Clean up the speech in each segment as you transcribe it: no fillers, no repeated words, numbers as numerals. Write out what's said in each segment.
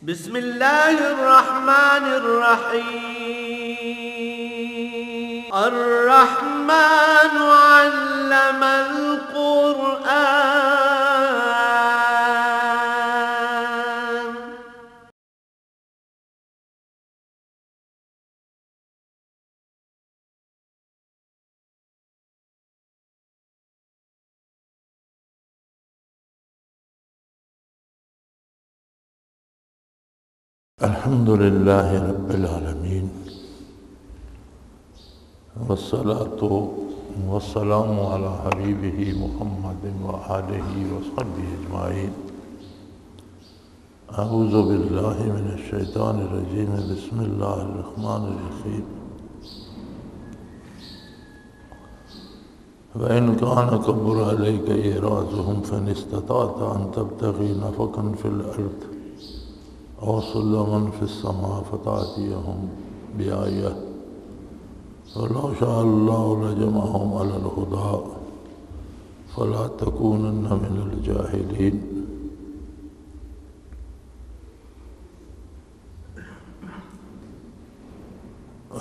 بسم الله الرحمن الرحيم الرحمن علم القرآن الحمد لله رب العالمين والصلاة والسلام على حبيبه محمد وآله وصحبه أجمعين. أعوذ بالله من الشيطان الرجيم. بسم الله الرحمن الرحيم. وإن كان كبر عليك إعراضهم فإن استطعت أن تبتغي نفقا في الأرض أو سلما في السماء فتأتيهم بآية ولو شاء الله لجمعهم على الهدى فلا تكونن من الجاهلين.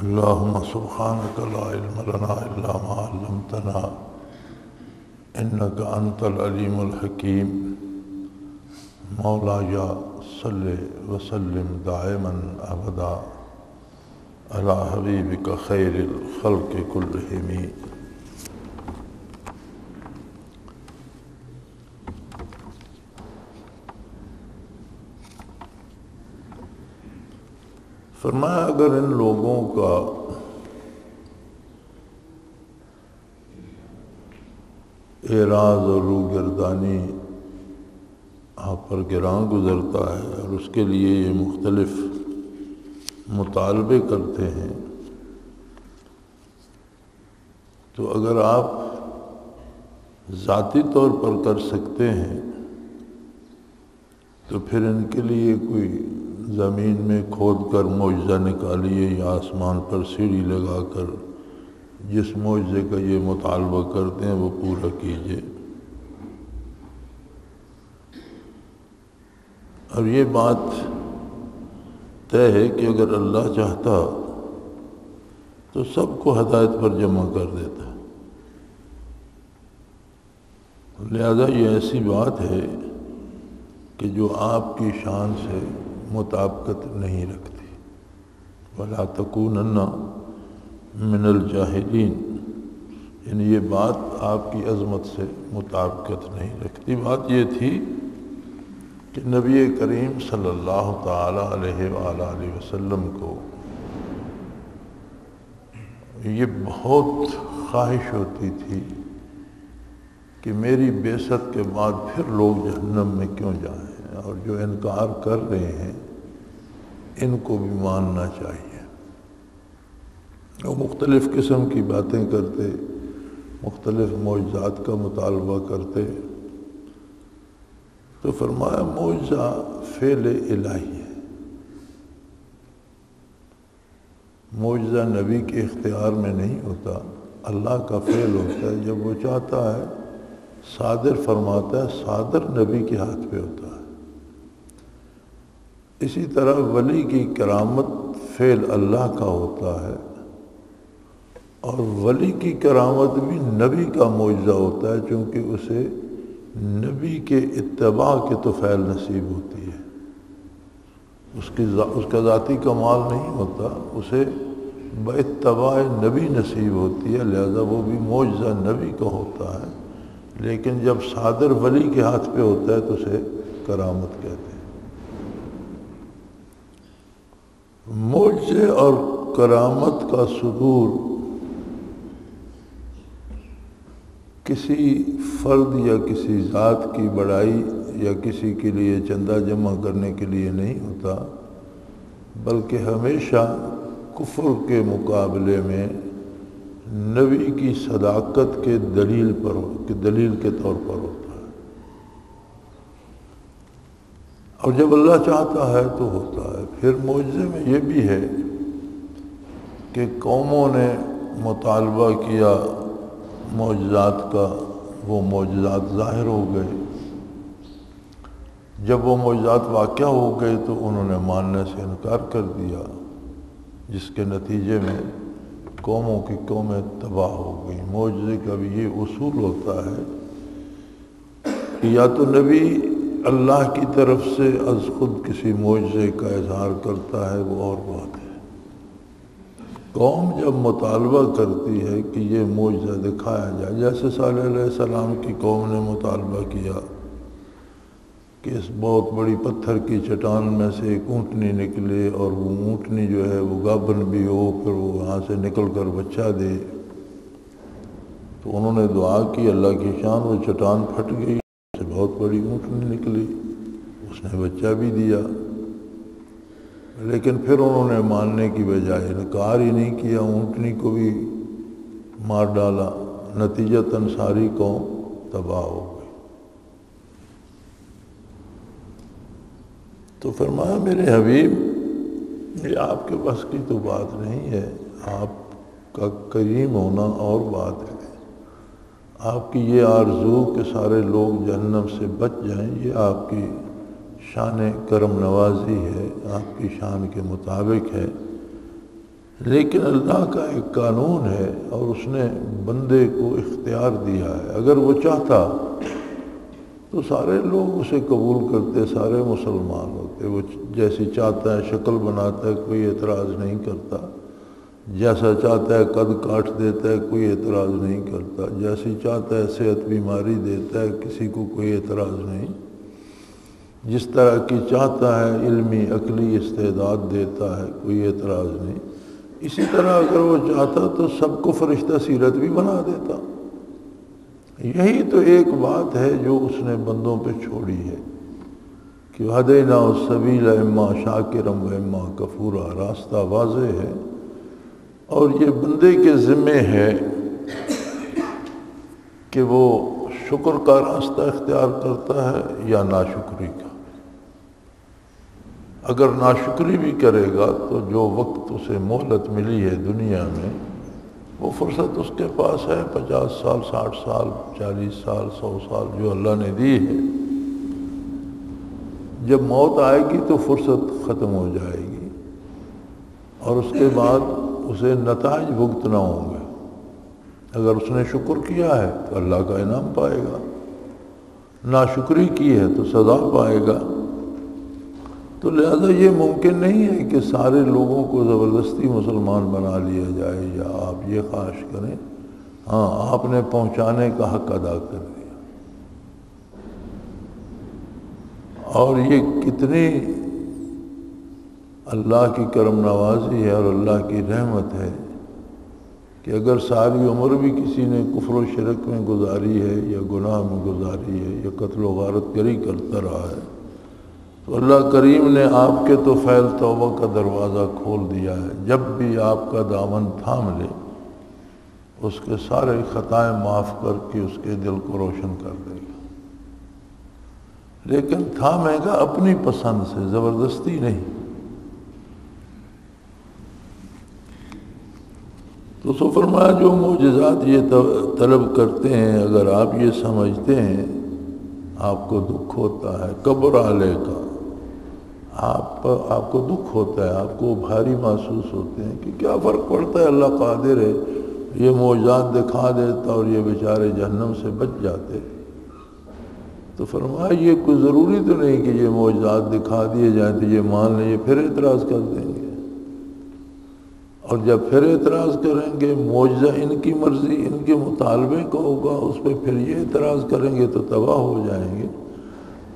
اللهم سبحانك لا علم لنا إلا ما علمتنا إنك أنت العليم الحكيم. مولاي صل وسلم دائما ابدا على حبيبك خير الخلق كلهم. فرمایا اگر ان لوگوں کا اعراض اور روگردانی آپ پر گراں گزرتا ہے اور اس کے لیے یہ مختلف مطالبے کرتے ہیں، تو اگر آپ ذاتی طور پر کر سکتے ہیں تو پھر ان کے لیے کوئی زمین میں کھود کر معجزہ نکالیے یا آسمان پر سیڑھی لگا کر جس معجزے کا یہ مطالبہ کرتے ہیں وہ پورا کیجیے. اور یہ بات طے ہے کہ اگر اللہ چاہتا تو سب کو ہدایت پر جمع کر دیتا. لہذا یہ ایسی بات ہے کہ جو آپ کی شان سے مطابقت نہیں رکھتی. وَلَا تَكُونَنَّ مِنَ الْجَاهِلِينَ، یعنی یہ بات آپ کی عظمت سے مطابقت نہیں رکھتی. بات یہ تھی کہ نبی کریم صلی اللہ تعالی علیہ وآلہ وسلم کو یہ بہت خواہش ہوتی تھی کہ میری بعثت کے بعد پھر لوگ جہنم میں کیوں جائیں، اور جو انکار کر رہے ہیں ان کو بھی ماننا چاہیے. وہ مختلف قسم کی باتیں کرتے، مختلف معجزات کا مطالبہ کرتے. تو فرمایا معجزہ فعل الہی ہے، معجزہ نبی کے اختیار میں نہیں ہوتا، اللہ کا فعل ہوتا ہے. جب وہ چاہتا ہے صادر فرماتا ہے، صادر نبی کے ہاتھ پہ ہوتا ہے. اسی طرح ولی کی کرامت فعل اللہ کا ہوتا ہے، اور ولی کی کرامت بھی نبی کا معجزہ ہوتا ہے، چونکہ اسے نبی کے اتباع کے تو فعل نصیب ہوتی ہے. اس کا ذاتی کمال نہیں ہوتا، اسے باتباع نبی نصیب ہوتی ہے. لہذا وہ بھی معجزہ نبی کا ہوتا ہے، لیکن جب صادر ولی کے ہاتھ پہ ہوتا ہے تو اسے کرامت کہتے ہیں. معجزے اور کرامت کا صدور کسی فرد یا کسی ذات کی بڑائی یا کسی کے لیے چندہ جمع کرنے کے لیے نہیں ہوتا، بلکہ ہمیشہ کفر کے مقابلے میں نبی کی صداقت کے دلیل کے طور پر ہوتا ہے. اور جب اللہ چاہتا ہے تو ہوتا ہے. پھر معجزے میں یہ بھی ہے کہ قوموں نے مطالبہ کیا معجزات کا، وہ معجزات ظاہر ہو گئے. جب وہ معجزات واقع ہو گئے تو انہوں نے ماننے سے انکار کر دیا، جس کے نتیجے میں قوموں کی قومیں تباہ ہو گئی۔ معجزے کا بھی یہ اصول ہوتا ہے کہ یا تو نبی اللہ کی طرف سے از خود کسی معجزے کا اظہار کرتا ہے، وہ اور بات ہے۔ قوم جب مطالبہ کرتی ہے کہ یہ معجزہ دکھایا جائے، جیسے صالح علیہ السلام کی قوم نے مطالبہ کیا کہ اس بہت بڑی پتھر کی چٹان میں سے ایک اونٹنی نکلے، اور وہ اونٹنی جو ہے وہ گابن بھی ہو، پھر وہ وہاں سے نکل کر بچہ دے۔ تو انہوں نے دعا کی، اللہ کی شان، وہ چٹان پھٹ گئی، سے بہت بڑی اونٹنی نکلی، اس نے بچہ بھی دیا۔ لیکن پھر انہوں نے ماننے کی بجائے انکار ہی نہیں کیا، اونٹنی کو بھی مار ڈالا، نتیجتاً ساری قوم تباہ ہو گئی۔ تو فرمایا میرے حبیب، یہ آپ کے بس کی تو بات نہیں ہے، آپ کا کریم ہونا اور بات ہے۔ آپ کی یہ آرزو کہ سارے لوگ جہنم سے بچ جائیں، یہ آپ کی شان کرم نوازی ہے، آپ کی شان کے مطابق ہے۔ لیکن اللہ کا ایک قانون ہے اور اس نے بندے کو اختیار دیا ہے۔ اگر وہ چاہتا تو سارے لوگ اسے قبول کرتے، سارے مسلمان ہوتے۔ وہ جیسی چاہتا ہے شکل بناتا ہے، کوئی اعتراض نہیں کرتا، جیسا چاہتا ہے قد کاٹ دیتا ہے، کوئی اعتراض نہیں کرتا، جیسی چاہتا ہے صحت بیماری دیتا ہے، کسی کو کوئی اعتراض نہیں، جس طرح کی چاہتا ہے علمی عقلی استعداد دیتا ہے، کوئی اعتراض نہیں۔ اسی طرح اگر وہ چاہتا تو سب کو فرشتہ سیرت بھی بنا دیتا۔ یہی تو ایک بات ہے جو اس نے بندوں پہ چھوڑی ہے کہ ہدینہ السبیل اما شاکرا و اما کفورا، راستہ واضح ہے، اور یہ بندے کے ذمے ہے کہ وہ شکر کا راستہ اختیار کرتا ہے یا ناشکری کا۔ اگر ناشکری بھی کرے گا تو جو وقت اسے مہلت ملی ہے دنیا میں، وہ فرصت اس کے پاس ہے 50 سال 60 سال 40 سال 100 سال جو اللہ نے دی ہے۔ جب موت آئے گی تو فرصت ختم ہو جائے گی، اور اس کے بعد اسے نتائج بھگتنا ہوں گے۔ اگر اس نے شکر کیا ہے تو اللہ کا انعام پائے گا، ناشکری کی ہے تو سزا پائے گا۔ تو لہذا یہ ممکن نہیں ہے کہ سارے لوگوں کو زبردستی مسلمان بنا لیا جائے، یا آپ یہ خواہش کریں ہاں آپ نے پہنچانے کا حق ادا کر دیا۔ اور یہ کتنی اللہ کی کرم نوازی ہے اور اللہ کی رحمت ہے کہ اگر ساری عمر بھی کسی نے کفر و شرک میں گزاری ہے، یا گناہ میں گزاری ہے، یا قتل و غارت گری کرتا رہا ہے، تو اللہ کریم نے آپ کے تو فعل توبہ کا دروازہ کھول دیا ہے۔ جب بھی آپ کا دامن تھام لے، اس کے سارے خطائیں معاف کر کے اس کے دل کو روشن کر دے گا۔ لیکن تھامے گا اپنی پسند سے، زبردستی نہیں۔ تو سو فرمایا جو معجزات یہ طلب کرتے ہیں، اگر آپ یہ سمجھتے ہیں آپ کو دکھ ہوتا ہے، قبر علیہ کا، آپ کو دکھ ہوتا ہے، آپ کو بھاری محسوس ہوتے ہیں کہ کیا فرق پڑتا ہے، اللہ قادر ہے، یہ معجزات دکھا دیتا اور یہ بیچارے جہنم سے بچ جاتے، تو فرمایا یہ کوئی ضروری تو نہیں کہ یہ معجزات دکھا دیے جائیں تو یہ مان لیں، یہ پھر اعتراض کر دیں گے، اور جب پھر اعتراض کریں گے، معجزہ ان کی مرضی ان کے مطالبے کا ہوگا، اس پہ پھر یہ اعتراض کریں گے تو تباہ ہو جائیں گے۔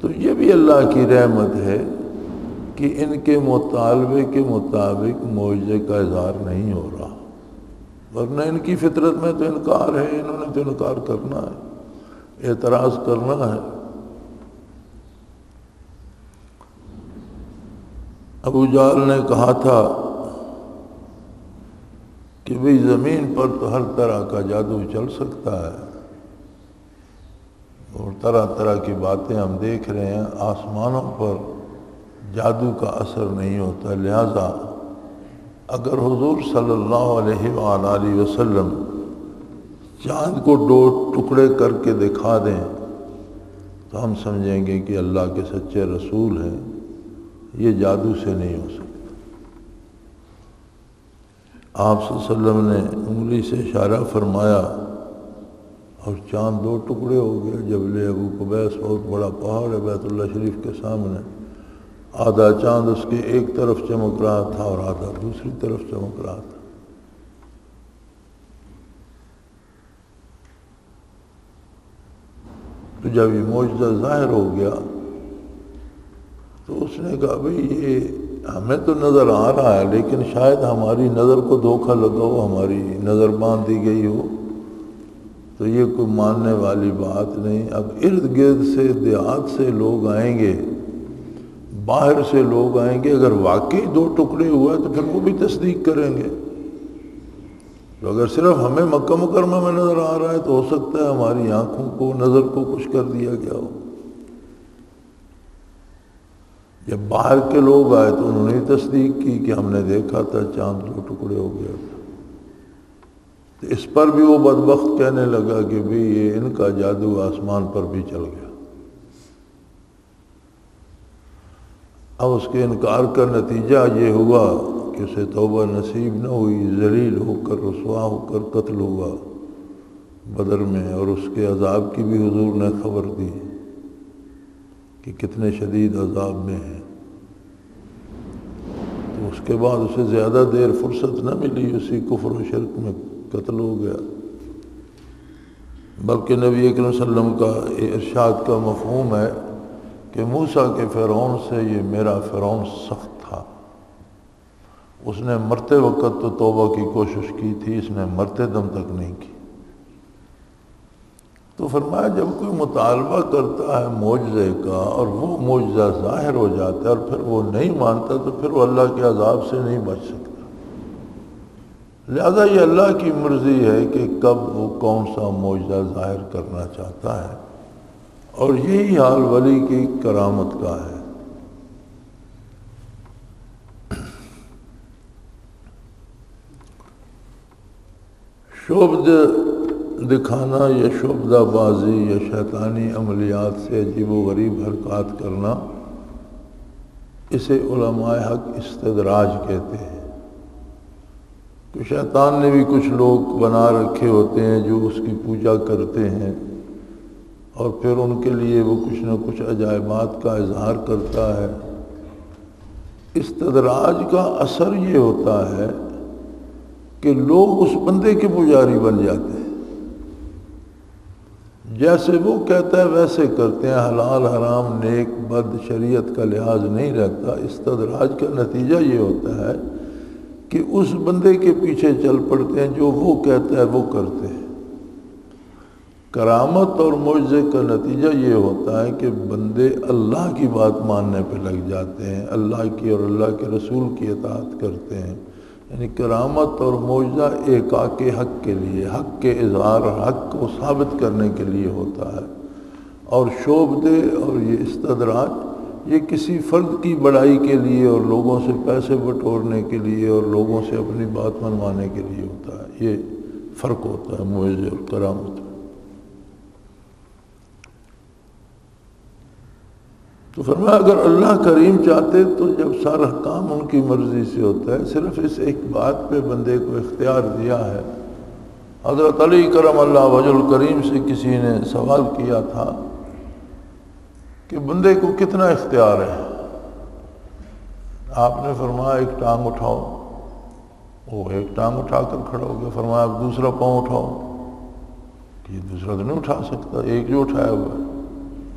تو یہ بھی اللہ کی رحمت ہے کہ ان کے مطالبے کے مطابق معجزے کا اظہار نہیں ہو رہا، ورنہ ان کی فطرت میں تو انکار ہے، انہوں نے تو انکار کرنا ہے، اعتراض کرنا ہے۔ ابو جہل نے کہا تھا کہ بھئی زمین پر تو ہر طرح کا جادو چل سکتا ہے، اور طرح طرح کی باتیں ہم دیکھ رہے ہیں، آسمانوں پر جادو کا اثر نہیں ہوتا، لہذا اگر حضور صلی اللہ علیہ وآلہ وسلم چاند کو دو ٹکڑے کر کے دکھا دیں تو ہم سمجھیں گے کہ اللہ کے سچے رسول ہیں، یہ جادو سے نہیں ہو سکتا۔ آپ صلی اللہ علیہ وسلم نے انگلی سے اشارہ فرمایا اور چاند دو ٹکڑے ہو گئے۔ جبل ابو قبیس بہت بڑا پہاڑ ہے بیت اللہ شریف کے سامنے، آدھا چاند اس کے ایک طرف چمک رہا تھا اور آدھا دوسری طرف چمک رہا تھا۔ تو جب یہ معجزہ ظاہر ہو گیا تو اس نے کہا بھئی یہ ہمیں تو نظر آ رہا ہے، لیکن شاید ہماری نظر کو دھوکہ لگا ہو، ہماری نظر باندھ دی گئی ہو، تو یہ کوئی ماننے والی بات نہیں۔ اب ارد گرد سے دیہات سے لوگ آئیں گے، باہر سے لوگ آئیں گے، اگر واقعی دو ٹکڑے ہوا ہے تو پھر وہ بھی تصدیق کریں گے۔ تو اگر صرف ہمیں مکہ مکرمہ میں نظر آ رہا ہے تو ہو سکتا ہے ہماری آنکھوں کو، نظر کو کچھ کر دیا گیا ہو۔ جب باہر کے لوگ آئے تو انہوں نے تصدیق کی کہ ہم نے دیکھا تھا چاند دو ٹکڑے ہو گیا تھا۔ تو اس پر بھی وہ بدبخت کہنے لگا کہ بھی یہ ان کا جادو آسمان پر بھی چل گیا۔ اب اس کے انکار کا نتیجہ یہ ہوا کہ اسے توبہ نصیب نہ ہوئی، ذلیل ہو کر، رسوا ہو کر قتل ہوا بدر میں، اور اس کے عذاب کی بھی حضور نے خبر دی کہ کتنے شدید عذاب میں ہیں۔ تو اس کے بعد اسے زیادہ دیر فرصت نہ ملی، اسی کفر و شرک میں قتل ہو گیا۔ بلکہ نبی اکرم صلی اللہ علیہ وسلم کا ارشاد کا مفہوم ہے کہ موسیٰ کے فرعون سے یہ میرا فرعون سخت تھا، اس نے مرتے وقت تو توبہ کی کوشش کی تھی، اس نے مرتے دم تک نہیں کی۔ تو فرمایا جب کوئی مطالبہ کرتا ہے معجزے کا اور وہ معجزہ ظاہر ہو جاتا ہے اور پھر وہ نہیں مانتا تو پھر وہ اللہ کے عذاب سے نہیں بچ سکتا۔ لہذا یہ اللہ کی مرضی ہے کہ کب وہ کون سا معجزہ ظاہر کرنا چاہتا ہے، اور یہی حال ولی کی کرامت کا ہے۔ شعبد دکھانا یا شعبدہ بازی یا شیطانی عملیات سے عجیب و غریب حرکات کرنا، اسے علماء حق استدراج کہتے ہیں۔ کہ شیطان نے بھی کچھ لوگ بنا رکھے ہوتے ہیں جو اس کی پوجا کرتے ہیں، اور پھر ان کے لیے وہ کچھ نہ کچھ عجائبات کا اظہار کرتا ہے۔ استدراج کا اثر یہ ہوتا ہے کہ لوگ اس بندے کے پجاری بن جاتے ہیں، جیسے وہ کہتا ہے ویسے کرتے ہیں، حلال حرام نیک بد شریعت کا لحاظ نہیں رہتا۔ استدراج کا نتیجہ یہ ہوتا ہے کہ اس بندے کے پیچھے چل پڑتے ہیں، جو وہ کہتا ہے وہ کرتے ہیں۔ کرامت اور معجزے کا نتیجہ یہ ہوتا ہے کہ بندے اللہ کی بات ماننے پہ لگ جاتے ہیں، اللہ کی اور اللہ کے رسول کی اطاعت کرتے ہیں۔ یعنی کرامت اور معجزہ ایقاع کے حق کے لیے، حق کے اظہار، حق کو ثابت کرنے کے لیے ہوتا ہے، اور شعبدے اور یہ استدراج یہ کسی فرد کی بڑائی کے لیے اور لوگوں سے پیسے بٹورنے کے لیے اور لوگوں سے اپنی بات منوانے کے لیے ہوتا ہے۔ یہ فرق ہوتا ہے معجزے اور کرامت میں۔ تو فرمایا اگر اللہ کریم چاہتے تو جب سارا کام ان کی مرضی سے ہوتا ہے، صرف اس ایک بات پہ بندے کو اختیار دیا ہے۔ حضرت علی کرم اللہ وجہ الکریم سے کسی نے سوال کیا تھا کہ بندے کو کتنا اختیار ہے؟ آپ نے فرمایا ایک ٹانگ اٹھاؤ، وہ ایک ٹانگ اٹھا کر کھڑا ہو گیا۔ فرمایا اب دوسرا پاؤں اٹھاؤ، کہ یہ دوسرا تو نہیں اٹھا سکتا، ایک جو اٹھایا ہوا ہے،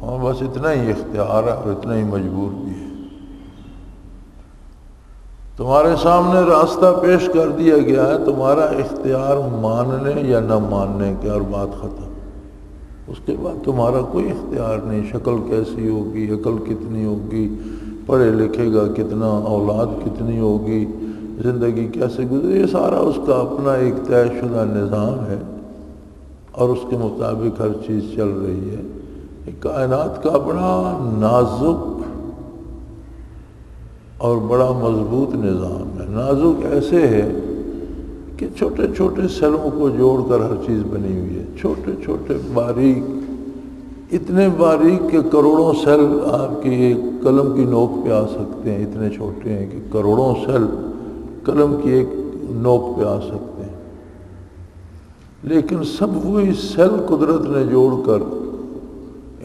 اور بس اتنا ہی اختیار ہے اور اتنا ہی مجبور بھی ہے۔ تمہارے سامنے راستہ پیش کر دیا گیا ہے، تمہارا اختیار ماننے یا نہ ماننے کا، اور بات ختم۔ اس کے بعد تمہارا کوئی اختیار نہیں، شکل کیسی ہوگی، عقل کتنی ہوگی، پڑھے لکھے گا کتنا، اولاد کتنی ہوگی، زندگی کیسے گزرے، یہ سارا اس کا اپنا ایک طے شدہ نظام ہے، اور اس کے مطابق ہر چیز چل رہی ہے۔ کائنات کا بڑا نازک اور بڑا مضبوط نظام ہے۔ نازک ایسے ہے کہ چھوٹے چھوٹے سیلوں کو جوڑ کر ہر چیز بنی ہوئی ہے، چھوٹے چھوٹے باریک اتنے باریک کہ کروڑوں سیل آپ کی ایک قلم کی نوک پہ آ سکتے ہیں، اتنے چھوٹے ہیں کہ کروڑوں سیل قلم کی ایک نوک پہ آ سکتے ہیں، لیکن سب وہی سیل قدرت نے جوڑ کر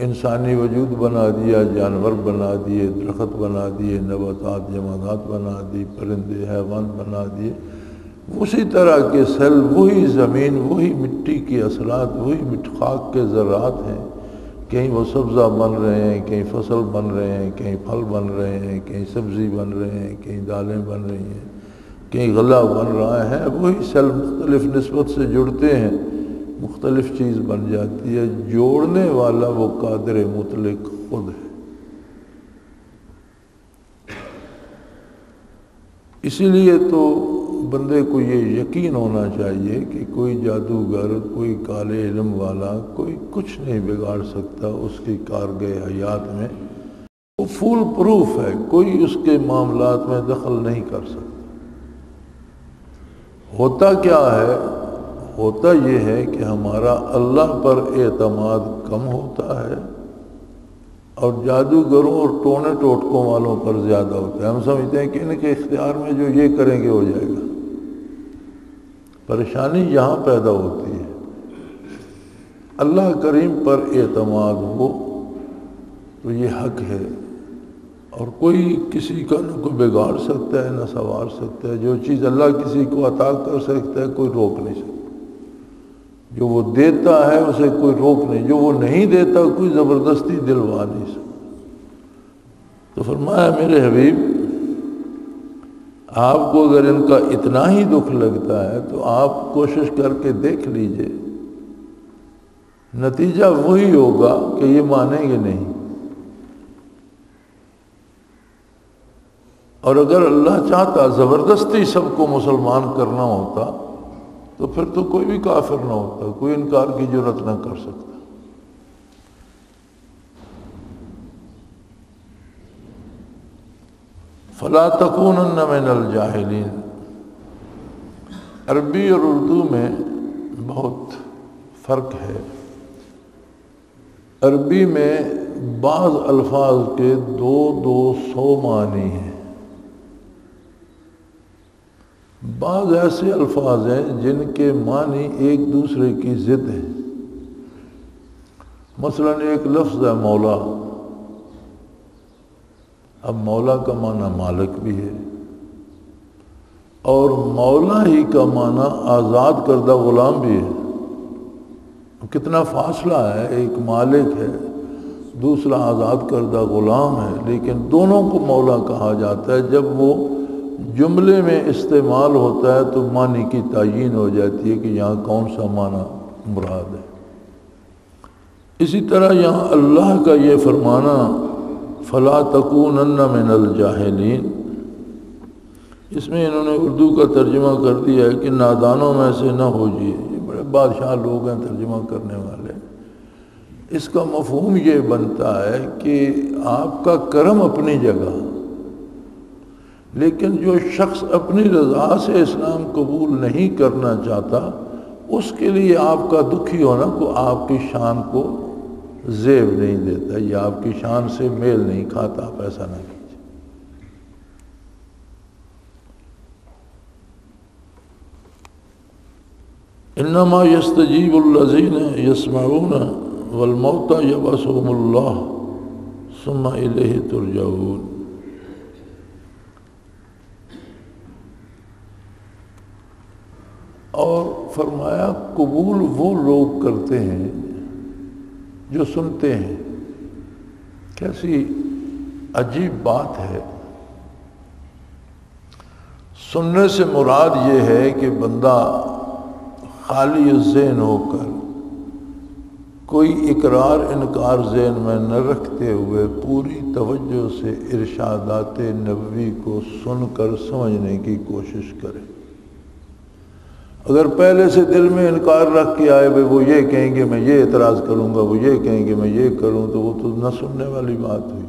انسانی وجود بنا دیا، جانور بنا دیے، درخت بنا دیے، نباتات جمادات بنا دی، پرندے حیوان بنا دیے، اسی طرح کے سیل، وہی زمین، وہی مٹی کے اثرات، وہی خاک کے ذرات ہیں، کہیں وہ سبزہ بن رہے ہیں، کہیں فصل بن رہے ہیں، کہیں پھل بن رہے ہیں، کہیں سبزی بن رہے ہیں، کہیں دالیں بن رہی ہیں، کہیں غلہ بن رہا ہے، وہی سیل مختلف نسبت سے جڑتے ہیں، مختلف چیز بن جاتی ہے، جوڑنے والا وہ قادر مطلق خود ہے۔ اسی لیے تو بندے کو یہ یقین ہونا چاہیے کہ کوئی جادوگر، کوئی کالے علم والا، کوئی کچھ نہیں بگاڑ سکتا اس کی کارگہ حیات میں، وہ فول پروف ہے، کوئی اس کے معاملات میں دخل نہیں کر سکتا۔ ہوتا کیا ہے؟ ہوتا یہ ہے کہ ہمارا اللہ پر اعتماد کم ہوتا ہے اور جادوگروں اور ٹونے ٹوٹکوں والوں پر زیادہ ہوتا ہے۔ ہم سمجھتے ہیں کہ ان کے اختیار میں جو یہ کریں گے ہو جائے گا۔ پریشانی یہاں پیدا ہوتی ہے۔ اللہ کریم پر اعتماد ہو تو یہ حق ہے، اور کوئی کسی کا نہ کوئی بگاڑ سکتا ہے نہ سنوار سکتا ہے۔ جو چیز اللہ کسی کو عطا کر سکتا ہے کوئی روک نہیں سکتا، جو وہ دیتا ہے اسے کوئی روک نہیں، جو وہ نہیں دیتا کوئی زبردستی دلوا نہیں سکتا۔ تو فرمایا میرے حبیب، آپ کو اگر ان کا اتنا ہی دکھ لگتا ہے تو آپ کوشش کر کے دیکھ لیجئے، نتیجہ وہی ہوگا کہ یہ مانیں گے نہیں۔ اور اگر اللہ چاہتا زبردستی سب کو مسلمان کرنا ہوتا تو پھر تو کوئی بھی کافر نہ ہوتا، کوئی انکار کی جرات نہ کر سکتا۔ فلا تکونن من الجاہلین، عربی اور اردو میں بہت فرق ہے۔ عربی میں بعض الفاظ کے 200 معنی ہیں، بعض ایسے الفاظ ہیں جن کے معنی ایک دوسرے کی ضد ہیں۔ مثلا ایک لفظ ہے مولا، اب مولا کا معنی مالک بھی ہے، اور مولا ہی کا معنی آزاد کردہ غلام بھی ہے۔ کتنا فاصلہ ہے، ایک مالک ہے، دوسرا آزاد کردہ غلام ہے، لیکن دونوں کو مولا کہا جاتا ہے۔ جب وہ جملے میں استعمال ہوتا ہے تو معنی کی تعیین ہو جاتی ہے کہ یہاں کون سا معنی مراد ہے۔ اسی طرح یہاں اللہ کا یہ فرمانا فلا تکونن من الجاہلین، اس میں انہوں نے اردو کا ترجمہ کر دیا ہے کہ نادانوں میں سے نہ ہوجیے۔ یہ بڑے بادشاہ لوگ ہیں ترجمہ کرنے والے۔ اس کا مفہوم یہ بنتا ہے کہ آپ کا کرم اپنی جگہ، لیکن جو شخص اپنی رضا سے اسلام قبول نہیں کرنا چاہتا اس کے لیے آپ کا دکھی ہونا کو آپ کی شان کو زیب نہیں دیتا، یہ آپ کی شان سے میل نہیں کھاتا۔ آپ ایسا نہ کیجیے۔ انما یستجیب الذین یسمعون والموتى یبعثهم اللہ ثم الیہ ترجعون۔ اور فرمایا قبول وہ لوگ کرتے ہیں جو سنتے ہیں۔ کیسی عجیب بات ہے، سننے سے مراد یہ ہے کہ بندہ خالی ذہن ہو کر کوئی اقرار انکار ذہن میں نہ رکھتے ہوئے پوری توجہ سے ارشادات نبوی کو سن کر سمجھنے کی کوشش کرے۔ اگر پہلے سے دل میں انکار رکھ کے آئے بھائی وہ یہ کہیں گے میں یہ اعتراض کروں گا، وہ یہ کہیں گے میں یہ کروں، تو وہ تو نہ سننے والی بات ہوئی۔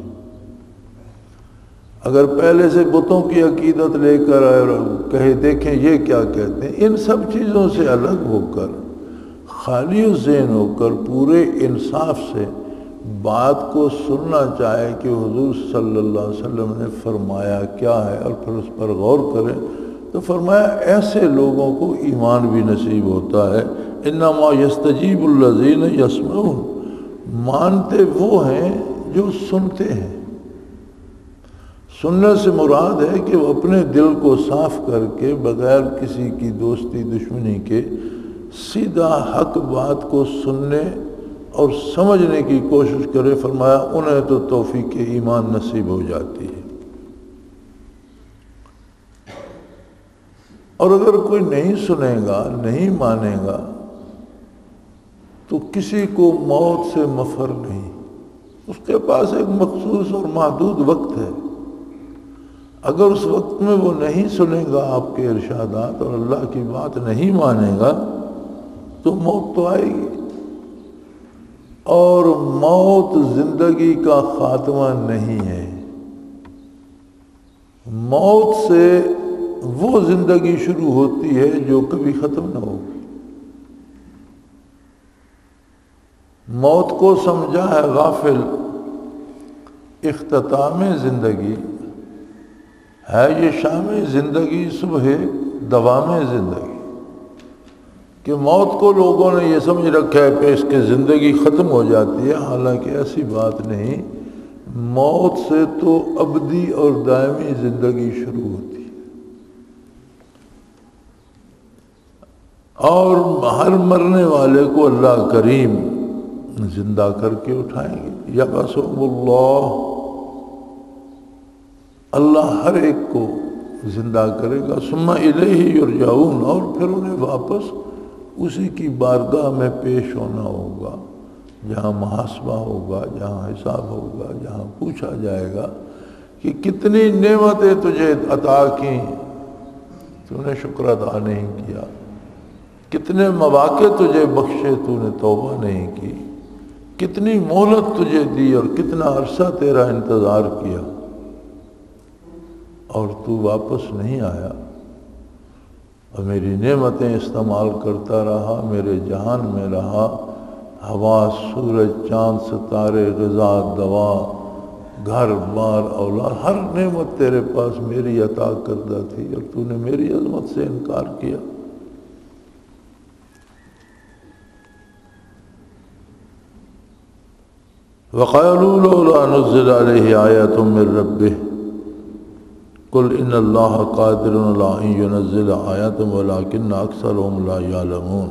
اگر پہلے سے بتوں کی عقیدت لے کر آئے اور کہے دیکھیں یہ کیا کہتے ہیں، ان سب چیزوں سے الگ ہو کر خالی ذہن ہو کر پورے انصاف سے بات کو سننا چاہے کہ حضور صلی اللہ علیہ وسلم نے فرمایا کیا ہے اور پھر اس پر غور کرے، تو فرمایا ایسے لوگوں کو ایمان بھی نصیب ہوتا ہے۔ انما یستجیب الذین یسمعون، مانتے وہ ہیں جو سنتے ہیں۔ سننے سے مراد ہے کہ وہ اپنے دل کو صاف کر کے بغیر کسی کی دوستی دشمنی کے سیدھا حق بات کو سننے اور سمجھنے کی کوشش کرے۔ فرمایا انہیں تو توفیق ایمان نصیب ہو جاتی ہے۔ اور اگر کوئی نہیں سنے گا، نہیں مانے گا، تو کسی کو موت سے مفر نہیں، اس کے پاس ایک مخصوص اور محدود وقت ہے۔ اگر اس وقت میں وہ نہیں سنے گا آپ کے ارشادات اور اللہ کی بات نہیں مانے گا تو موت تو آئے گی، اور موت زندگی کا خاتمہ نہیں ہے۔ موت سے وہ زندگی شروع ہوتی ہے جو کبھی ختم نہ ہوگی۔ موت کو سمجھا ہے غافل اختتام زندگی، ہے یہ شام زندگی صبح دوام زندگی، کہ موت کو لوگوں نے یہ سمجھ رکھا ہے کہ اس کی زندگی ختم ہو جاتی ہے، حالانکہ ایسی بات نہیں۔ موت سے تو ابدی اور دائمی زندگی شروع ہوتی ہے، اور ہر مرنے والے کو اللہ کریم زندہ کر کے اٹھائیں گے۔ یبعثہم اللہ، اللہ ہر ایک کو زندہ کرے گا۔ ثم الیہ یرجعون، اور پھر انہیں واپس اسی کی بارگاہ میں پیش ہونا ہوگا، جہاں محاسبہ ہوگا، جہاں حساب ہوگا، جہاں پوچھا جائے گا کہ کتنی نعمتیں تجھے عطا کی، تو نے شکر ادا نہیں کیا، کتنے مواقع تجھے بخشے تو نے توبہ نہیں کی، کتنی مہلت تجھے دی اور کتنا عرصہ تیرا انتظار کیا اور تو واپس نہیں آیا، اور میری نعمتیں استعمال کرتا رہا، میرے جہان میں رہا، ہوا، سورج، چاند، ستارے، غذا، دوا، گھر بار، اولاد، ہر نعمت تیرے پاس میری عطا کردہ تھی اور تو نے میری عظمت سے انکار کیا۔ وَقَالُوا لَوْلَا نُزِّلَ عَلَيْهِ آيَةٌ مِّن رَّبِّهِ قُلْ إِنَّ اللَّهَ قَادِرٌ عَلَىٰ أَن يُنَزِّلَ آيَةً وَلَٰكِنَّ أَكْثَرَهُمْ لَا يَعْلَمُونَ۔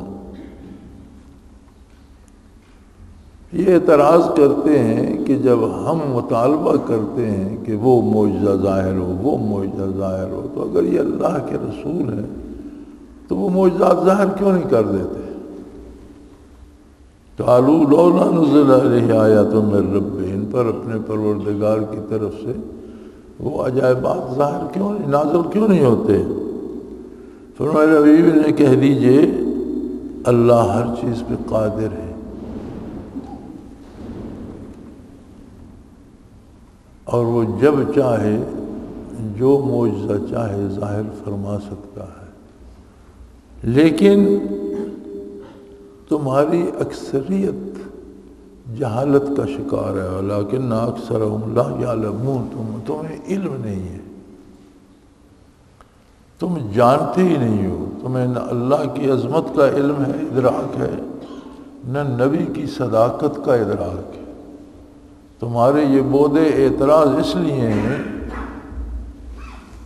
یہ اعتراض کرتے ہیں کہ جب ہم مطالبہ کرتے ہیں کہ وہ معجزہ ظاہر ہو، وہ معجزہ ظاہر ہو، تو اگر یہ اللہ کے رسول ہیں تو وہ معجزات ظاہر کیوں نہیں کر دیتے؟ قالوا لولا نزل علیہ آیات من ربہ، ان پر اپنے پروردگار کی طرف سے وہ عجائبات ظاہر کیوں نہیں، نازل کیوں نہیں ہوتے؟ فرمایا نبی نے کہہ دیجئے اللہ ہر چیز پہ قادر ہے، اور وہ جب چاہے جو معجزہ چاہے ظاہر فرما سکتا ہے، لیکن تمہاری اکثریت جہالت کا شکار ہے، ولیکن اکثرهم لا یعلمون، تمہیں علم نہیں ہے، تم جانتے ہی نہیں ہو، تمہیں نہ اللہ کی عظمت کا علم ہے، ادراک ہے، نہ نبی کی صداقت کا ادراک ہے۔ تمہارے یہ بودے اعتراض اس لیے ہیں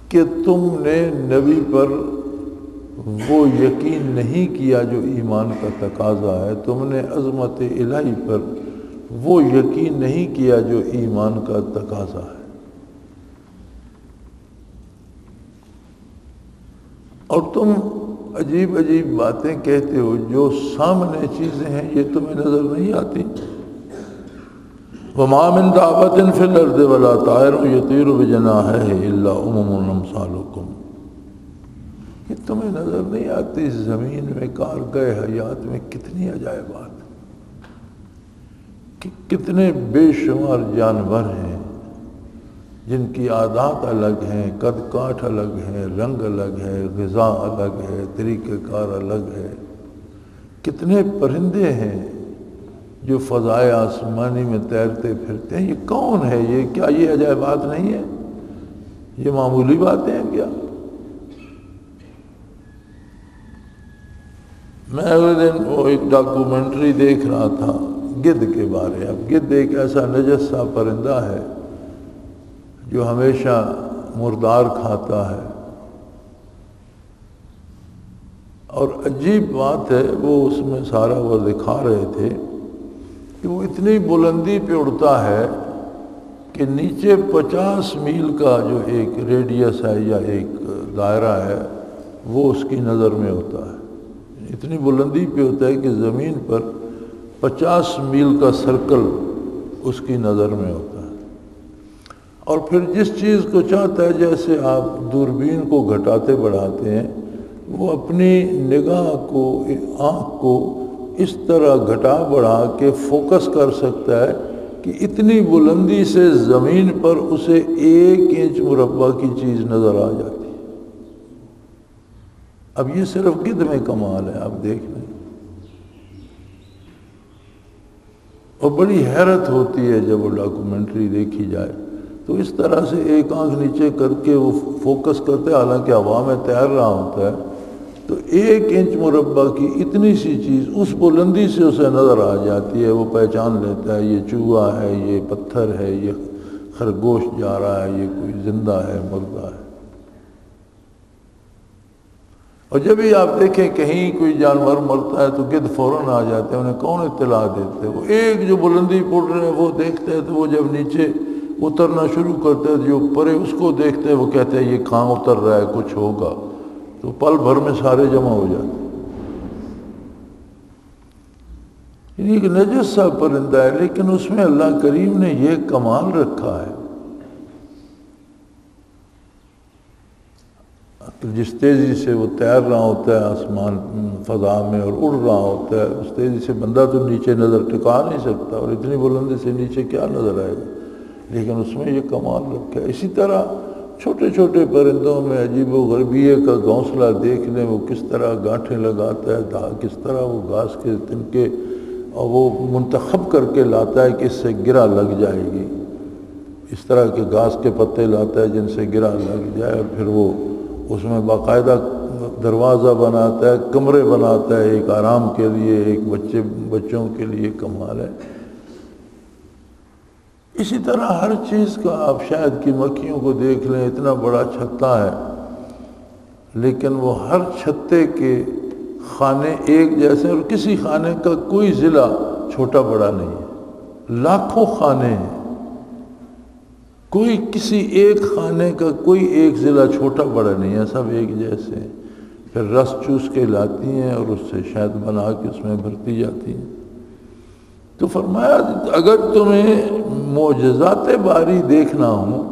کہ تم نے نبی پر وہ یقین نہیں کیا جو ایمان کا تقاضا ہے، تم نے عظمت الہی پر وہ یقین نہیں کیا جو ایمان کا تقاضا ہے، اور تم عجیب عجیب باتیں کہتے ہو، جو سامنے چیزیں ہیں یہ تمہیں نظر نہیں آتی۔ وَمَا مِن دَابَّةٍ فِي الْأَرْضِ وَلَا طَائِرٌ يَطِيرُ بِجَنَاحَيْهِ إِلَّا أُمَمٌ أَمْثَالُكُمْ، کہ تمہیں نظر نہیں آتی زمین میں کارگاہ حیات میں کتنی عجائبات، کہ کتنے بے شمار جانور ہیں جن کی عادات الگ ہیں، قد کاٹ الگ ہیں، رنگ الگ ہے، غذا الگ ہے، طریقہ کار الگ ہے، کتنے پرندے ہیں جو فضائے آسمانی میں تیرتے پھرتے ہیں، یہ کون ہے؟ یہ کیا یہ عجائبات نہیں ہے؟ یہ معمولی باتیں ہیں کیا؟ میں اگلے دن وہ ایک ڈاکومنٹری دیکھ رہا تھا گدھ کے بارے۔ اب گدھ ایک ایسا نجس سا پرندہ ہے جو ہمیشہ مردار کھاتا ہے، اور عجیب بات ہے وہ اس میں سارا وہ دکھا رہے تھے کہ وہ اتنی بلندی پہ اڑتا ہے کہ نیچے 50 میل کا جو ایک ریڈیس ہے یا ایک دائرہ ہے وہ اس کی نظر میں ہوتا ہے۔ اتنی بلندی پہ ہوتا ہے کہ زمین پر 50 میل کا سرکل اس کی نظر میں ہوتا ہے، اور پھر جس چیز کو چاہتا ہے، جیسے آپ دوربین کو گھٹاتے بڑھاتے ہیں، وہ اپنی نگاہ کو، آنکھ کو اس طرح گھٹا بڑھا کے فوکس کر سکتا ہے کہ اتنی بلندی سے زمین پر اسے 1 انچ مربع کی چیز نظر آ جاتی ہے۔ اب یہ صرف گدھ میں کمال ہے، آپ دیکھ لیں، اور بڑی حیرت ہوتی ہے جب وہ ڈاکومنٹری دیکھی جائے تو اس طرح سے ایک آنکھ نیچے کر کے وہ فوکس کرتے، حالانکہ ہوا میں تیر رہا ہوتا ہے، تو 1 انچ مربع کی اتنی سی چیز اس بلندی سے اسے نظر آ جاتی ہے۔ وہ پہچان لیتا ہے یہ چوہا ہے، یہ پتھر ہے، یہ خرگوش جا رہا ہے، یہ کوئی زندہ ہے، مردہ ہے۔ اور جب بھی آپ دیکھیں کہیں کوئی جانور مرتا ہے تو گدھ فوراً آ جاتے ہیں، انہیں کون اطلاع دیتے؟ وہ ایک جو بلندی پڑ رہے ہیں وہ دیکھتے ہیں، تو وہ جب نیچے اترنا شروع کرتے ہیں، جو اوپر ہے اس کو دیکھتے ہیں، وہ کہتے ہیں یہ کہاں اتر رہا ہے، کچھ ہوگا، تو پل بھر میں سارے جمع ہو جاتے ہیں۔ یعنی ایک نجس سا پرندہ ہے، لیکن اس میں اللہ کریم نے یہ کمال رکھا ہے، جس تیزی سے وہ تیر رہا ہوتا ہے آسمان فضا میں اور اڑ رہا ہوتا ہے، اس تیزی سے بندہ تو نیچے نظر ٹکا نہیں سکتا، اور اتنی بلندی سے نیچے کیا نظر آئے گا، لیکن اس میں یہ کمال رکھا ہے۔ اسی طرح چھوٹے چھوٹے پرندوں میں عجیب و غریبیے کا گھونسلہ دیکھ لیں، وہ کس طرح گانٹھیں لگاتا ہے، کس طرح وہ گھاس کے تنکے اور وہ منتخب کر کے لاتا ہے کہ اس سے گرہ لگ جائے گی، اس طرح کے گھاس کے پتے لاتا ہے جن سے گرہ لگ جائے، اور پھر وہ اس میں باقاعدہ دروازہ بناتا ہے، کمرے بناتا ہے، ایک آرام کے لیے، ایک بچوں کے لیے، کمال ہے۔ اسی طرح ہر چیز کا، آپ شاید کی مکھیوں کو دیکھ لیں، اتنا بڑا چھتا ہے لیکن وہ ہر چھتے کے خانے ایک جیسے، اور کسی خانے کا کوئی ضلع چھوٹا بڑا نہیں ہے، لاکھوں خانے ہیں، کوئی کسی ایک خانے کا کوئی ایک ضلع چھوٹا بڑا نہیں ہے، سب ایک جیسے ہیں۔ پھر رس چوس کے لاتی ہیں اور اس سے شہد بنا کے اس میں بھرتی جاتی ہیں۔ تو فرمایا اگر تمہیں معجزات باری دیکھنا ہو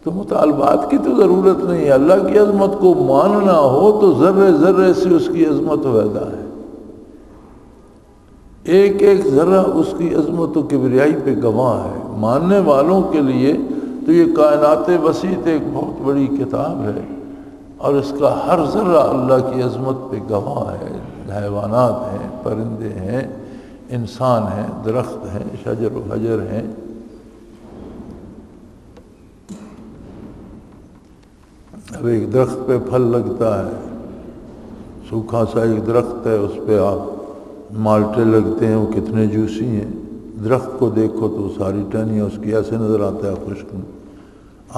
تو مطالبات کی تو ضرورت نہیں ہے، اللہ کی عظمت کو ماننا ہو تو ذرے ذرے سے اس کی عظمت وعدہ ہے، ایک ایک ذرہ اس کی عظمت و کبریائی پہ گواہ ہے۔ ماننے والوں کے لیے تو یہ کائنات وسیع ایک بہت بڑی کتاب ہے، اور اس کا ہر ذرہ اللہ کی عظمت پہ گواہ ہے۔ حیوانات ہیں، پرندے ہیں، انسان ہیں، درخت ہیں، شجر و حجر ہیں۔ اب ایک درخت پہ پھل لگتا ہے، سوکھا سا ایک درخت ہے، اس پہ آپ مالٹے لگتے ہیں، وہ کتنے جوسی ہیں۔ درخت کو دیکھو تو ساری ٹہنیاں اس کی ایسے نظر آتا ہے خشک۔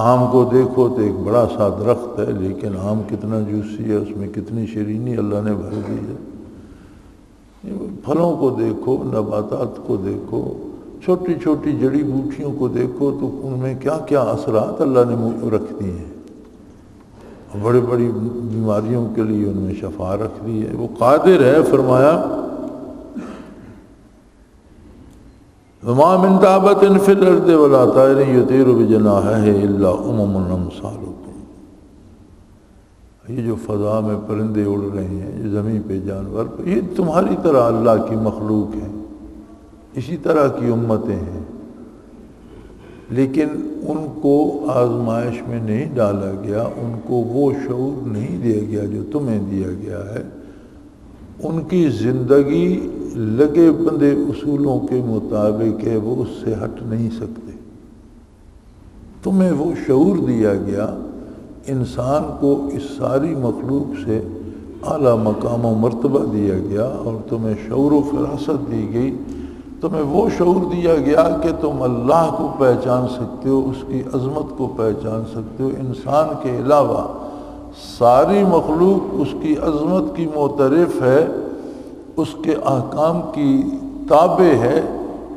آم کو دیکھو تو ایک بڑا سا درخت ہے لیکن آم کتنا جوسی ہے، اس میں کتنی شیرینی اللہ نے بھر دی ہے۔ پھلوں کو دیکھو، نباتات کو دیکھو، چھوٹی چھوٹی جڑی بوٹیوں کو دیکھو تو ان میں کیا کیا اثرات اللہ نے رکھ دی ہیں، بڑی بڑی بیماریوں کے لیے ان میں شفا رکھ دی ہے۔ وہ قادر ہے، فرمایا وَمَا مِن دَابَّةٍ فِي الْأَرْضِ وَلَا طَائِرٍ يُطِيرُ بِجَنَاحَيْهِ إِلَّا أُمَمٌ أَمْثَالُكُمْ۔ یہ جو فضا میں پرندے اڑ رہے ہیں، یہ زمین پہ جانور، یہ تمہاری طرح اللہ کی مخلوق ہیں، اسی طرح کی امتیں ہیں، لیکن ان کو آزمائش میں نہیں ڈالا گیا، ان کو وہ شعور نہیں دیا گیا جو تمہیں دیا گیا ہے، ان کی زندگی لگے بندے اصولوں کے مطابق ہے، وہ اس سے ہٹ نہیں سکتے۔ تمہیں وہ شعور دیا گیا، انسان کو اس ساری مخلوق سے اعلیٰ مقام و مرتبہ دیا گیا، اور تمہیں شعور و فراست دی گئی، تمہیں وہ شعور دیا گیا کہ تم اللہ کو پہچان سکتے ہو، اس کی عظمت کو پہچان سکتے ہو۔ انسان کے علاوہ ساری مخلوق اس کی عظمت کی معترف ہے، اس کے احکام کی تابع ہے،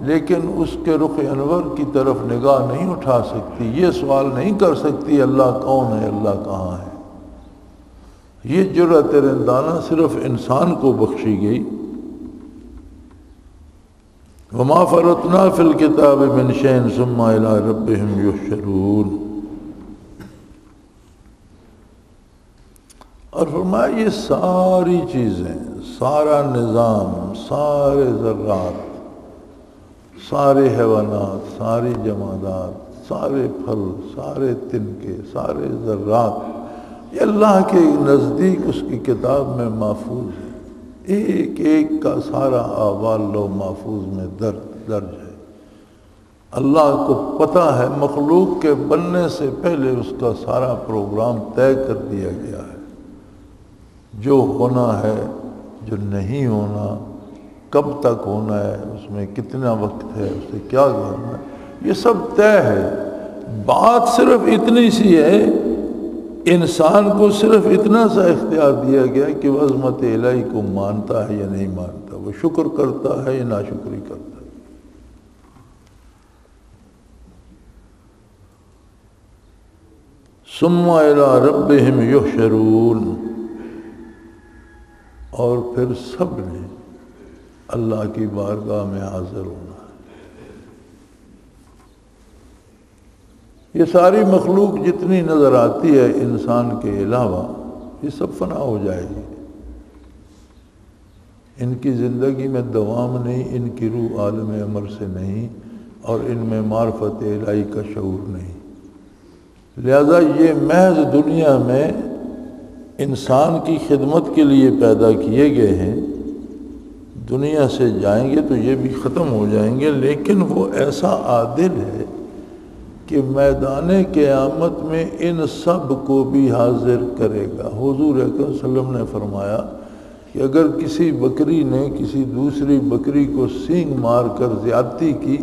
لیکن اس کے رخ انور کی طرف نگاہ نہیں اٹھا سکتی، یہ سوال نہیں کر سکتی اللہ کون ہے، اللہ کہاں ہے۔ یہ جرأت رندانہ صرف انسان کو بخشی گئی۔ وما فرطنا فی الکتاب من شیء ثم الی ربہم یحشرون۔ اور فرمایا یہ ساری چیزیں، سارا نظام، سارے ذرات، سارے حیوانات، ساری جمادات، سارے پھل، سارے تنکے، سارے ذرات، یہ اللہ کے نزدیک اس کی کتاب میں محفوظ ہے۔ ایک ایک کا سارا احوال لوح محفوظ میں درج ہے۔ اللہ کو پتہ ہے، مخلوق کے بننے سے پہلے اس کا سارا پروگرام طے کر دیا گیا ہے، جو ہونا ہے، جو نہیں ہونا، کب تک ہونا ہے، اس میں کتنا وقت ہے، اسے کیا کرنا ہے، یہ سب طے ہے۔ بات صرف اتنی سی ہے، انسان کو صرف اتنا سا اختیار دیا گیا کہ وہ عظمت الہی کو مانتا ہے یا نہیں مانتا، وہ شکر کرتا ہے یا ناشکری کرتا ہے۔ ثم الی ربہم یحشرون، اور پھر سب نے اللہ کی بارگاہ میں حاضر ہونا ہے۔ یہ ساری مخلوق جتنی نظر آتی ہے انسان کے علاوہ، یہ سب فنا ہو جائے گی۔ ان کی زندگی میں دوام نہیں، ان کی روح عالم امر سے نہیں، اور ان میں معرفت الہی کا شعور نہیں۔ لہذا یہ محض دنیا میں انسان کی خدمت کے لیے پیدا کیے گئے ہیں، دنیا سے جائیں گے تو یہ بھی ختم ہو جائیں گے، لیکن وہ ایسا عادل ہے کہ میدان قیامت میں ان سب کو بھی حاضر کرے گا۔ حضور اکرم صلی اللہ علیہ وسلم نے فرمایا کہ اگر کسی بکری نے کسی دوسری بکری کو سینگ مار کر زیادتی کی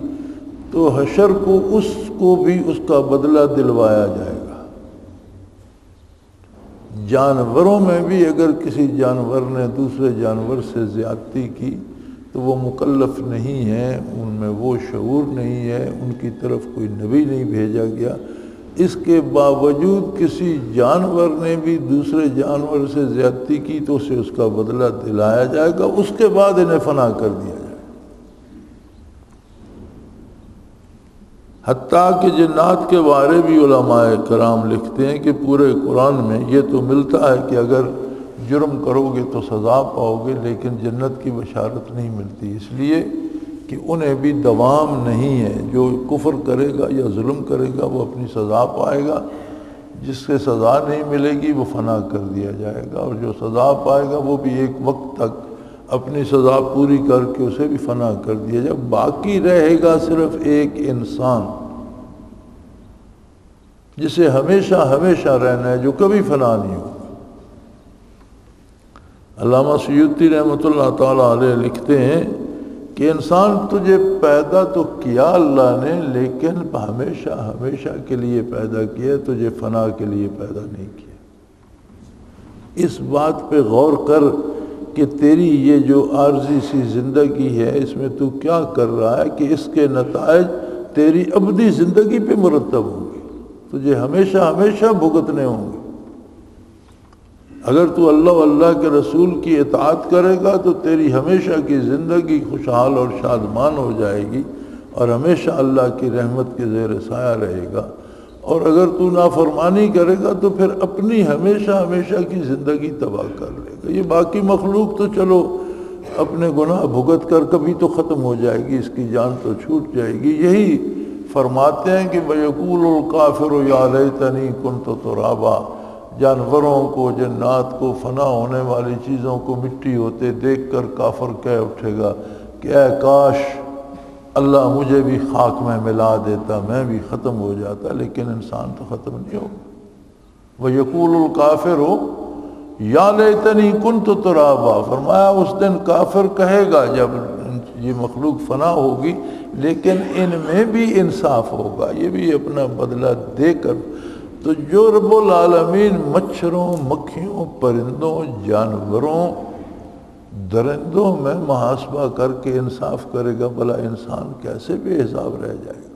تو حشر کو اس کو بھی اس کا بدلہ دلوایا جائے گا۔ جانوروں میں بھی اگر کسی جانور نے دوسرے جانور سے زیادتی کی تو وہ مکلف نہیں ہے، ان میں وہ شعور نہیں ہے، ان کی طرف کوئی نبی نہیں بھیجا گیا۔ اس کے باوجود کسی جانور نے بھی دوسرے جانور سے زیادتی کی تو اسے اس کا بدلہ دلایا جائے گا، اس کے بعد انہیں فنا کر دیا جائے گا۔ حتیٰ کہ جنات کے بارے بھی علماء کرام لکھتے ہیں کہ پورے قرآن میں یہ تو ملتا ہے کہ اگر جرم کرو گے تو سزا پاؤ گے، لیکن جنت کی بشارت نہیں ملتی، اس لیے کہ انہیں بھی دوام نہیں ہے۔ جو کفر کرے گا یا ظلم کرے گا وہ اپنی سزا پائے گا، جس سے سزا نہیں ملے گی وہ فنا کر دیا جائے گا، اور جو سزا پائے گا وہ بھی ایک وقت تک اپنی سزا پوری کر کے اسے بھی فنا کر دیا جائے۔ باقی رہے گا صرف ایک انسان جسے ہمیشہ ہمیشہ رہنا ہے، جو کبھی فنا نہیں ہوگا۔ علامہ سیوطی رحمۃ اللہ تعالیٰ علیہ لکھتے ہیں کہ انسان تجھے پیدا تو کیا اللہ نے، لیکن ہمیشہ ہمیشہ کے لیے پیدا کیا، تجھے فنا کے لیے پیدا نہیں کیا۔ اس بات پہ غور کر کہ تیری یہ جو عارضی سی زندگی ہے اس میں تو کیا کر رہا ہے کہ اس کے نتائج تیری ابدی زندگی پہ مرتب ہوں گے، تجھے ہمیشہ ہمیشہ بھگتنے ہوں گے۔ اگر تو اللہ و اللہ کے رسول کی اطاعت کرے گا تو تیری ہمیشہ کی زندگی خوشحال اور شادمان ہو جائے گی اور ہمیشہ اللہ کی رحمت کے زیر سایہ رہے گا، اور اگر تو نافرمانی کرے گا تو پھر اپنی ہمیشہ ہمیشہ کی زندگی تباہ کر لے گا۔ یہ باقی مخلوق تو چلو اپنے گناہ بھگت کر کبھی تو ختم ہو جائے گی، اس کی جان تو چھوٹ جائے گی۔ یہی فرماتے ہیں کہ بَيَقُولُ الْكَافِرُ يَا لَيْتَنِي كُنْتُ تُرَابًا، جانوروں کو، جنات کو، فنا ہونے والی چیزوں کو مٹی ہوتے دیکھ کر کافر کہہ اٹھے گا کہ اے کاش اللہ مجھے بھی خاک میں ملا دیتا، میں بھی ختم ہو جاتا، لیکن انسان تو ختم نہیں ہوگا۔ وَيَقُولُ الْكَافِرُ یا لیتنی کنت ترابا، فرمایا اس دن کافر کہے گا جب یہ مخلوق فنا ہوگی لیکن ان میں بھی انصاف ہوگا، یہ بھی اپنا بدلہ دے کر۔ تو جو رب العالمین مچھروں، مکھیوں، پرندوں، جانوروں، درندوں میں محاسبہ کر کے انصاف کرے گا، بھلا انسان کیسے بے حساب رہ جائے گا؟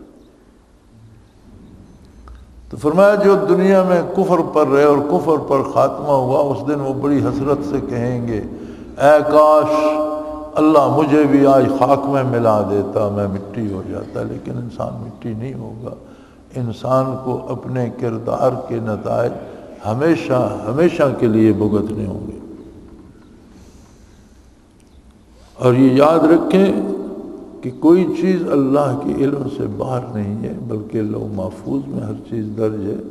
تو فرمایا جو دنیا میں کفر پر رہے اور کفر پر خاتمہ ہوا، اس دن وہ بڑی حسرت سے کہیں گے اے کاش اللہ مجھے بھی آج خاک میں ملا دیتا، میں مٹی ہو جاتا، لیکن انسان مٹی نہیں ہوگا۔ انسان کو اپنے کردار کے نتائج ہمیشہ ہمیشہ کے لیے بھگتنے ہوں گے۔ اور یہ یاد رکھیں کہ کوئی چیز اللہ کے علم سے باہر نہیں ہے، بلکہ لوح محفوظ میں ہر چیز درج ہے۔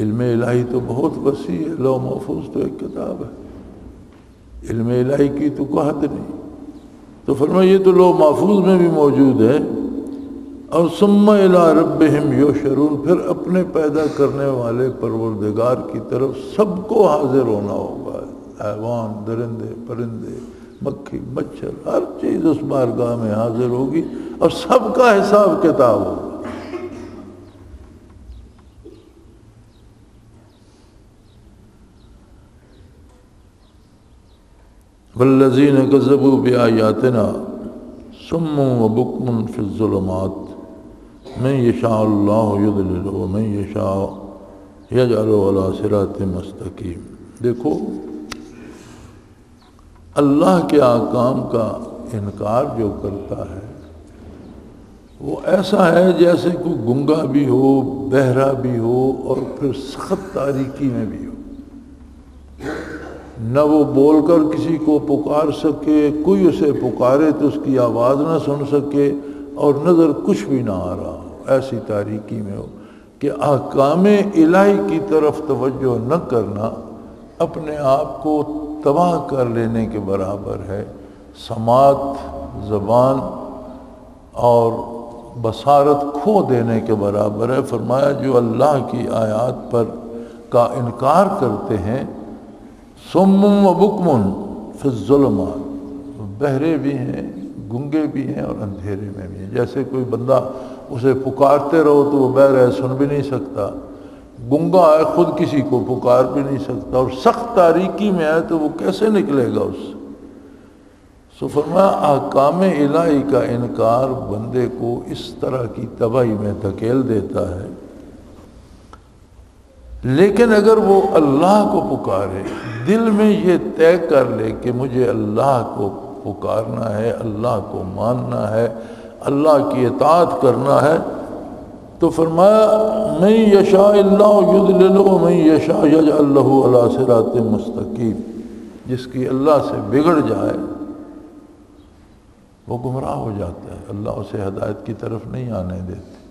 علم الہی تو بہت وسیع ہے، لوح محفوظ تو ایک کتاب ہے، علم الہی کی تو کوئی حد نہیں۔ تو فرمایا یہ تو لوح محفوظ میں بھی موجود ہے۔ اور ثم الی ربہم یحشرون، پھر اپنے پیدا کرنے والے پروردگار کی طرف سب کو حاضر ہونا ہوگا، حیوان، درندے، پرندے، مکھی، مچھر، ہر چیز اس بارگاہ میں حاضر ہوگی اور سب کا حساب کتاب ہوگا۔ والذین کذبوا بآیاتنا صم وبکم فی الظلمات من یشاء اللہ یضلل ومن یشاء یجعل علی صراط مستقیم۔ دیکھو اللہ کے احکام کا انکار جو کرتا ہے وہ ایسا ہے جیسے کوئی گنگا بھی ہو، بہرا بھی ہو اور پھر سخت تاریکی میں بھی ہو، نہ وہ بول کر کسی کو پکار سکے، کوئی اسے پکارے تو اس کی آواز نہ سن سکے، اور نظر کچھ بھی نہ آ رہا ہو، ایسی تاریکی میں ہو کہ احکام الہی کی طرف توجہ نہ کرنا اپنے آپ کو تباہ کر لینے کے برابر ہے، سماعت، زبان اور بصارت کھو دینے کے برابر ہے۔ فرمایا جو اللہ کی آیات پر کا انکار کرتے ہیں، صم و بکم فی الظلمات، بہرے بھی ہیں، گنگے بھی ہیں اور اندھیرے میں بھی ہیں۔ جیسے کوئی بندہ اسے پکارتے رہو تو وہ بہرا ہے، سن بھی نہیں سکتا، گنگا ہے، خود کسی کو پکار بھی نہیں سکتا، اور سخت تاریکی میں ہے تو وہ کیسے نکلے گا اس سے؟ سو فرمایا احکام الہی کا انکار بندے کو اس طرح کی تباہی میں دھکیل دیتا ہے۔ لیکن اگر وہ اللہ کو پکارے، دل میں یہ طے کر لے کہ مجھے اللہ کو پکارنا ہے، اللہ کو ماننا ہے، اللہ کی اطاعت کرنا ہے، تو فرمایا من یشاء اللہ یضلل ومن یشاء یجعل لہ علی صراط مستقیم، جس کی اللہ سے بگڑ جائے وہ گمراہ ہو جاتا ہے، اللہ اسے ہدایت کی طرف نہیں آنے دیتے،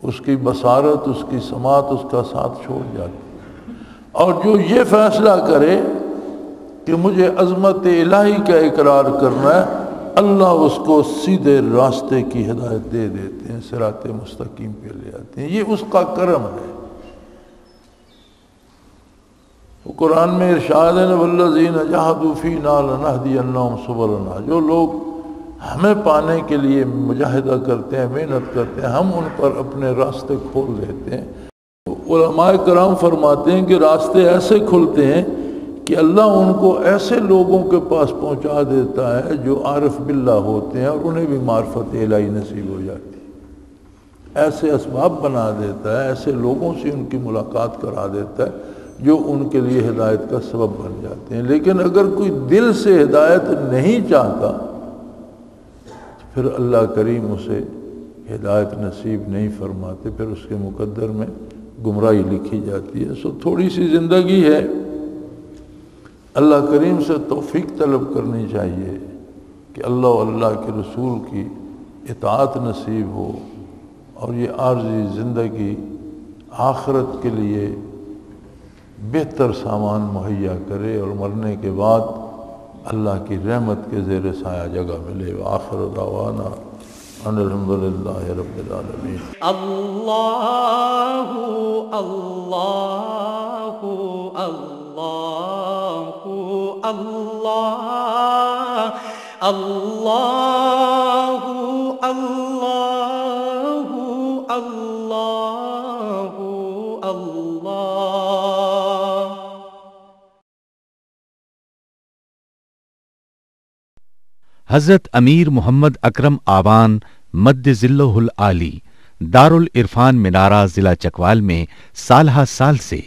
اس کی بصارت، اس کی سماعت اس کا ساتھ چھوڑ جاتی۔ اور جو یہ فیصلہ کرے کہ مجھے عظمت الہی کا اقرار کرنا ہے، اللہ اس کو سیدھے راستے کی ہدایت دے دیتے ہیں، صراط مستقیم پہ لے آتے ہیں، یہ اس کا کرم ہے۔ وہ قرآن میں ارشاد ہے والذین جاہدوا فینا لنہدینہم سبلنا، جو لوگ ہمیں پانے کے لیے مجاہدہ کرتے ہیں، محنت کرتے ہیں، ہم ان پر اپنے راستے کھول دیتے ہیں۔ علماء کرام فرماتے ہیں کہ راستے ایسے کھلتے ہیں کہ اللہ ان کو ایسے لوگوں کے پاس پہنچا دیتا ہے جو عارف باللہ ہوتے ہیں اور انہیں بھی معرفت الہی نصیب ہو جاتی ہے، ایسے اسباب بنا دیتا ہے، ایسے لوگوں سے ان کی ملاقات کرا دیتا ہے جو ان کے لیے ہدایت کا سبب بن جاتے ہیں۔ لیکن اگر کوئی دل سے ہدایت نہیں چاہتا پھر اللہ کریم اسے ہدایت نصیب نہیں فرماتے، پھر اس کے مقدر میں گمراہی لکھی جاتی ہے۔ سو تھوڑی سی زندگی ہے، اللہ کریم سے توفیق طلب کرنی چاہیے کہ اللہ و اللہ کے رسول کی اطاعت نصیب ہو، اور یہ عارضی زندگی آخرت کے لیے بہتر سامان مہیا کرے اور مرنے کے بعد اللہ کی رحمت کے زیر سایہ جگہ ملے۔ وآخر دعوانا ان الحمدللہ رب العالمین۔ اللہ اللہ اللہ اللہ اللہ اللہ اللہ اللہ۔ حضرت امیر محمد اکرم آوان مد ذلہ العالی دارالعرفان منارہ ضلع چکوال میں سالہ سال سے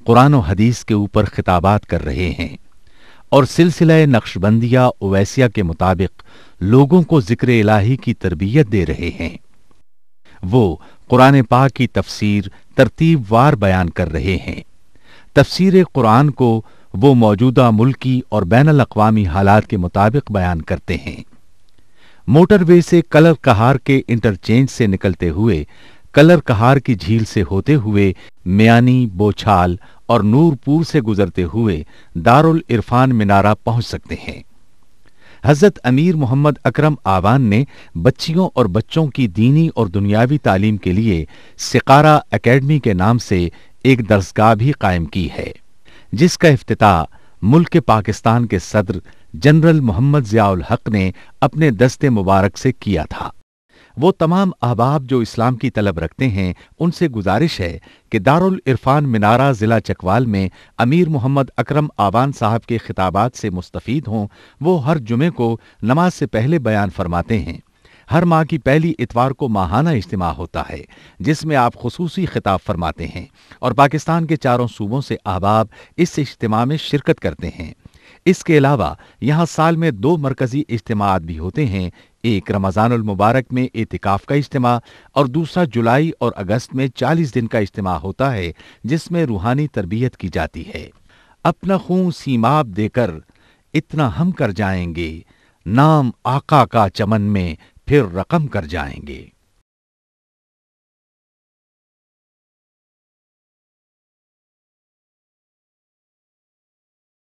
قرآن و حدیث کے اوپر خطابات کر رہے ہیں اور سلسلہ نقشبندیہ اویسیہ کے مطابق لوگوں کو ذکر الہی کی تربیت دے رہے ہیں۔ وہ قرآن پاک کی تفسیر ترتیب وار بیان کر رہے ہیں۔ تفسیر قرآن کو وہ موجودہ ملکی اور بین الاقوامی حالات کے مطابق بیان کرتے ہیں۔ موٹر وے سے کلر کہار کے انٹرچینج سے نکلتے ہوئے کلر کہار کی جھیل سے ہوتے ہوئے میانی، بوچھال اور نورپور سے گزرتے ہوئے دارالعرفان منارہ پہنچ سکتے ہیں۔ حضرت امیر محمد اکرم آوان نے بچیوں اور بچوں کی دینی اور دنیاوی تعلیم کے لیے سقارہ اکیڈمی کے نام سے ایک درسگاہ بھی قائم کی ہے، جس کا افتتاح ملک پاکستان کے صدر جنرل محمد ضیاء الحق نے اپنے دست مبارک سے کیا تھا۔ وہ تمام احباب جو اسلام کی طلب رکھتے ہیں ان سے گزارش ہے کہ دارالعرفان منارہ ضلع چکوال میں امیر محمد اکرم آوان صاحب کے خطابات سے مستفید ہوں۔ وہ ہر جمعے کو نماز سے پہلے بیان فرماتے ہیں۔ ہر ماہ کی پہلی اتوار کو ماہانہ اجتماع ہوتا ہے جس میں آپ خصوصی خطاب فرماتے ہیں اور پاکستان کے چاروں صوبوں سے احباب اس اجتماع میں شرکت کرتے ہیں۔ اس کے علاوہ یہاں سال میں 2 مرکزی اجتماعات بھی ہوتے ہیں، ایک رمضان المبارک میں اعتکاف کا اجتماع اور دوسرا جولائی اور اگست میں 40 دن کا اجتماع ہوتا ہے جس میں روحانی تربیت کی جاتی ہے۔ اپنا خون سیماب دے کر اتنا ہم کر جائیں گے، نام آقا کا چمن میں پھر رقم کر جائیں گے۔